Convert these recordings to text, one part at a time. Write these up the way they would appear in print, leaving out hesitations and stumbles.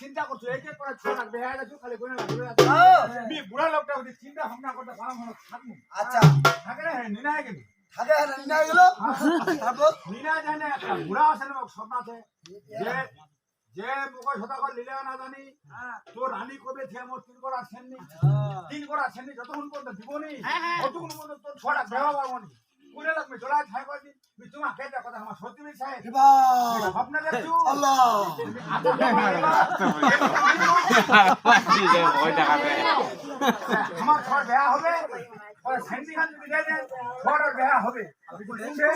চিন্তা করছো এক এক করে ছোট বেহাই আছো খালি কোন আমি বুড়া লোকটা হতে চিন্তা ভাবনা করতে পারলাম না থাকবো আচ্ছা থাকে না নিনা গেল থাকে নিনা গেল তারপর নিনা জানে একটা বুড়া আছে না সব আছে যে যে মুখে কথা কর লিলে না জানি তো রানী কবে থে মোর তিন করা সেননি যতক্ষণ পর্যন্ত দিবনি ততক্ষণ পর্যন্ত তোর ছোট বেহা পাবনি কোনে লাগবে জোড়া ছাই করে দিন তোমা কেটে কথা আমার সত্যি বিষয় বাবা ভাবনা দেখছো আল্লাহ আমার ছোট বেহা হবে ওই সেননি খান যদি দেয় ছোট বেহা হবে বুঝছে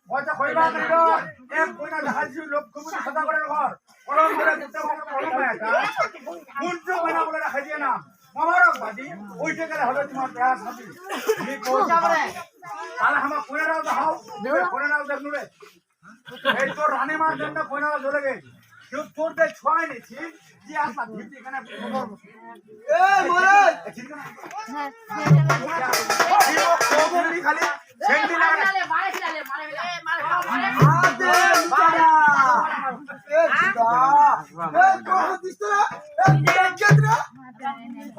ওটা কইবা করিলো এক কইনা দেখাইছি লোক কমিটি কথা করে ঘর কলম করে দিতে হবে কলম এটা কোনটো কইনা বলে রাখাই দিয়ে না মামারক বাদি ওইটা গেলে হবে তোমার বেহা সাথী তুমি কই যাবে তাহলে আমার কইনারাও দাও কইনারাও দেখনু রে এই তো রানী মার জন্য কইনারাও চলে গেছে কেউ তোর বে ছয় নিছি যে আসা ভিটি এখানে এই মোরে ঠিক না হ্যাঁ খালি সেন্টি লাগা মারে আদে লুচারা এ জিদা এ কোহ দিছরা এ কেতরা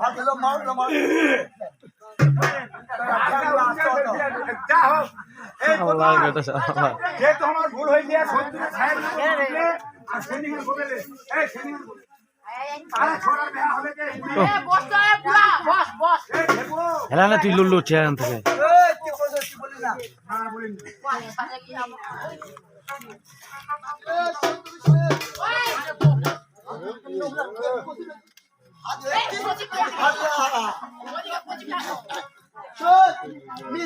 ভালো মার আল্লাহ বেটা শালা যে তো আমার ভুল হই গিয়া সত্যি ছায়ের দিলে আর সেনিং বলে এই সেনিং আরে ছোড়া বেয়া হবে কে এ বস তো এ পুরা বস হেলা না তুই লুল্লু চেয়ার থেকে এ কি কইছ কি বলি না হ্যাঁ বলিন পাশে কি নাম মি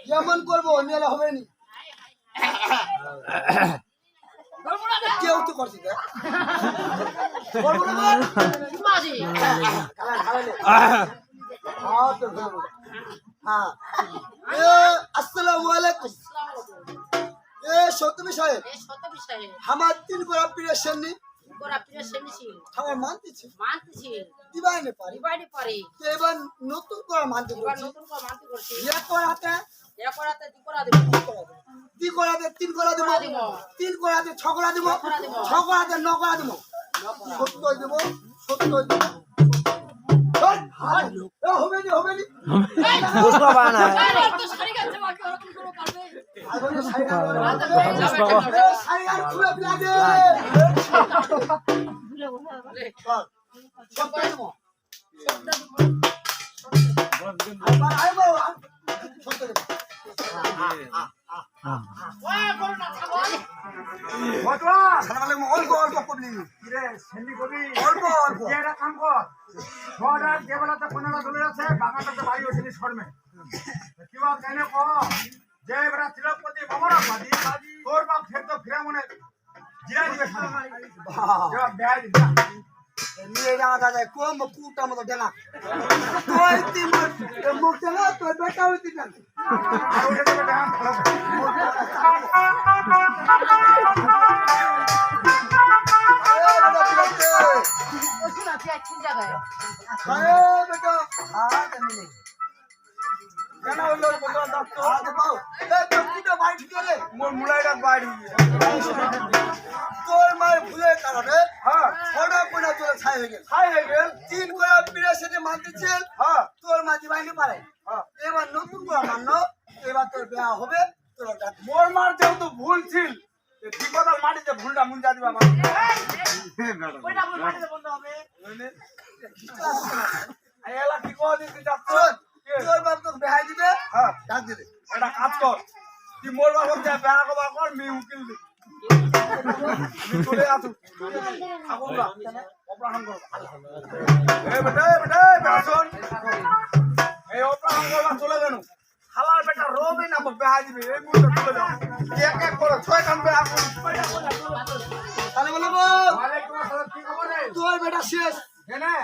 যেমন করবো নিলে হবে নি কেউ তো করছি আসসালামু আলাইকুম। সত্য বিষয়ে আমার 3 গোড়া পীরের সামনে আমার মানতেছি দিবাইনে পারি এবার নতুন করে মানতে করছি এক করাতে দি করাতে 3 করা দেব 3 করাতে 6 করা দেব 6 করাতে 9 করা দেব 70 দেব 70 দেব হবে নি পুষ্পা বানা তোর মায়ের ভুলের কারণে ছড়া পড়া চলে ছাই হয়ে গেল 3 গোড়া পীরের সাথে মানতেছেন তোর মা দিবাইনি পারে এবার নতুন করে মান্য এবার তোর বিয়া হবে তোর মোর মার যেহেতু ভুল ছিল ঠিক কথা মাটিতে ভুলটা মুঞ্জা দিবা এলা কি কো দিতে যাচ্ছ তোর বাপ তোকে বেহাই দিবে ডাক দিবে এটা কাজ কর তুই মোর বাপক যা বেয়া কবা কর মি উকিল দি আমি চলে আসু ঠাকুররা অপারেশন কর বেটা বেসন এই অপারেশন করবা চলে গেল হালার বেটা রোবে না বেহাই দিবে এই মুহূর্তে চলে যাও এক এক করে 6 খান বেয়া কর তাহলে বলো ওয়ালাইকুম আসসালাম কি খবর রে তোর বেটা শেষ কেনে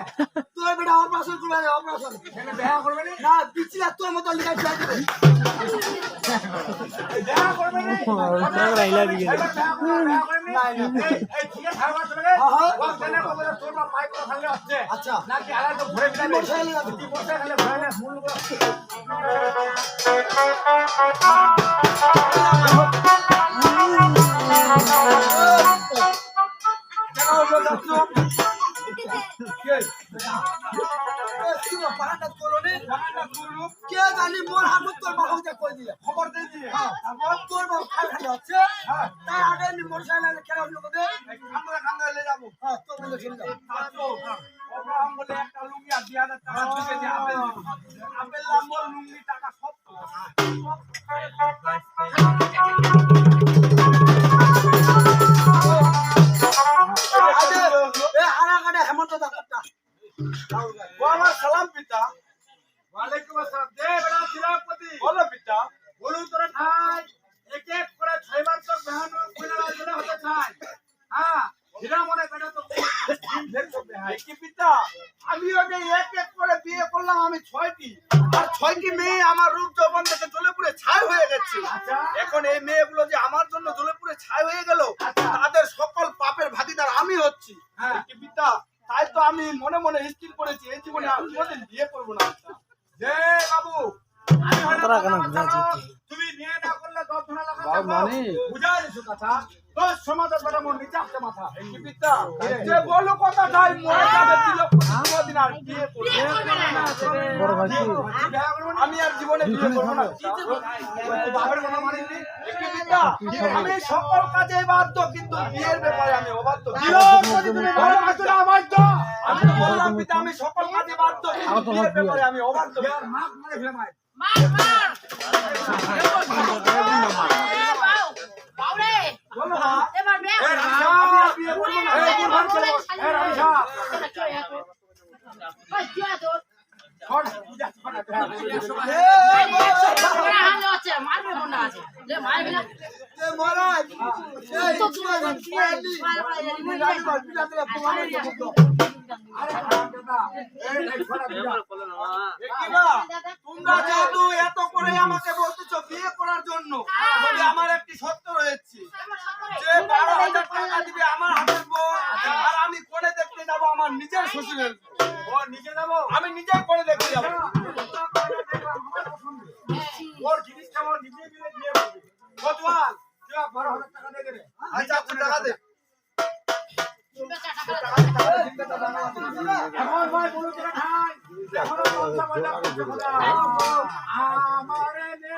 তোর বেটা অপারেশন করবে অপারেশন কেনে বেয়া করবে না পিছিয়ে তোর মতো লিখা ছেড়ে দিবে বেয়া করবে রে রাইলা দিকে এই ঠিক আছে খাবার চলে গে ও কেনে কবে তোর বাপ মাইক খালে আসছে আচ্ছা নাকি আলা তো ঘুরে ফিরে মোটরসাইকেলে যাবে কি বসে খালে ঘুরে না মূল কে জানি মোর হাত তোর বাবা কই দিয়ে খবর দিয়ে দিয়ে তারপর তোর বাবা খালি হচ্ছে তাই আগে নি মোটরসাইকেলে কেন হলো কবে আমরা খান্দা ले যাব তোর বলে চলে যাও তো ওরা বলে একটা লুঙ্গি আর 2000 টাকা দিতে যে আপেল লাম্বল লুঙ্গি টাকা সব এ হারা কাটে হেমন্ত দাসটা ওয়ালাইকুম সালাম পিতা ওয়ালাইকুম আসসালাম দে বড় চিরাপতি বলো পিতা বলু তোরে ঠাই এক এক করে 6 বার তক বেহানো কইনা চলে হতে চাই হ্যাঁ হিরা মনে বেটা তো দিন ফের তো বেহাই কি পিতা আমি ওকে এক এক করে বিয়ে করলাম আমি 6টি আর 6টি মেয়ে আমার রূপ যৌবন থেকে জ্বলে পুড়ে ছাই হয়ে গেছে এখন এই মেয়েগুলো যে আমার জন্য জ্বলে পুড়ে ছাই হয়ে গেল তাদের সকল পাপের ভাগীদার আমি হচ্ছি কি পিতা তাই তো আমি মনে মনে স্থির করেছি এই জীবনে আর কোনোদিন বিয়ে করব না যে বাবু আমি তুমি বিয়ে না করলে 10 ধরা লাগা বুঝা দিছো কথা তো সমাজের বড় মন নিচে আসতে মাথা এই কি পিতা যে বলো কথা তাই মরে যাবে তিলক কোনদিন আর বিয়ে করব বড় ভাই আমি আর জীবনে বিয়ে করব না বাবার কথা মানেননি কি পিতা আমি সকল কাজে বাধ্য কিন্তু বিয়ের ব্যাপারে আমি অবাধ্য বিয়োগ যদি তুমি বড় বাধ্য না বাধ্য আমি তো বললাম পিতা আমি সকল কাজে বাধ্য কিন্তু বিয়ের ব্যাপারে আমি অবাধ্য আর মাপ মানে ফেলে মার বাউরে বলো না এবার মেয়ে এ রাজা আমি আর বিয়ে করব না এ বুড়ান চলো এ রাজা ওই কি তোর ছড় পূজা ছড়া মহারাজ এই তোমরা যেহেতু এত করে আমাকে বলতেছো বিয়ে করার জন্য, তবে আমার একটি শর্ত রয়েছে যে 12,000 টাকা দিবে আমার হাতের বউ, আর আমি করে দেখতে যাবো আমার নিজের শ্বশুরের। নিজে যাবো আমি নিজে করে দেখতে যাবো। ওর জিনিসটা ও নিজে মিলে দিয়ে দেবে কতওয়াল তুই 12,000 টাকা দিয়ে দে আচ্ছা তুই টাকা দে। এখন ভাই বলো টাকা খাই এখন বলছা বলা আমারে নে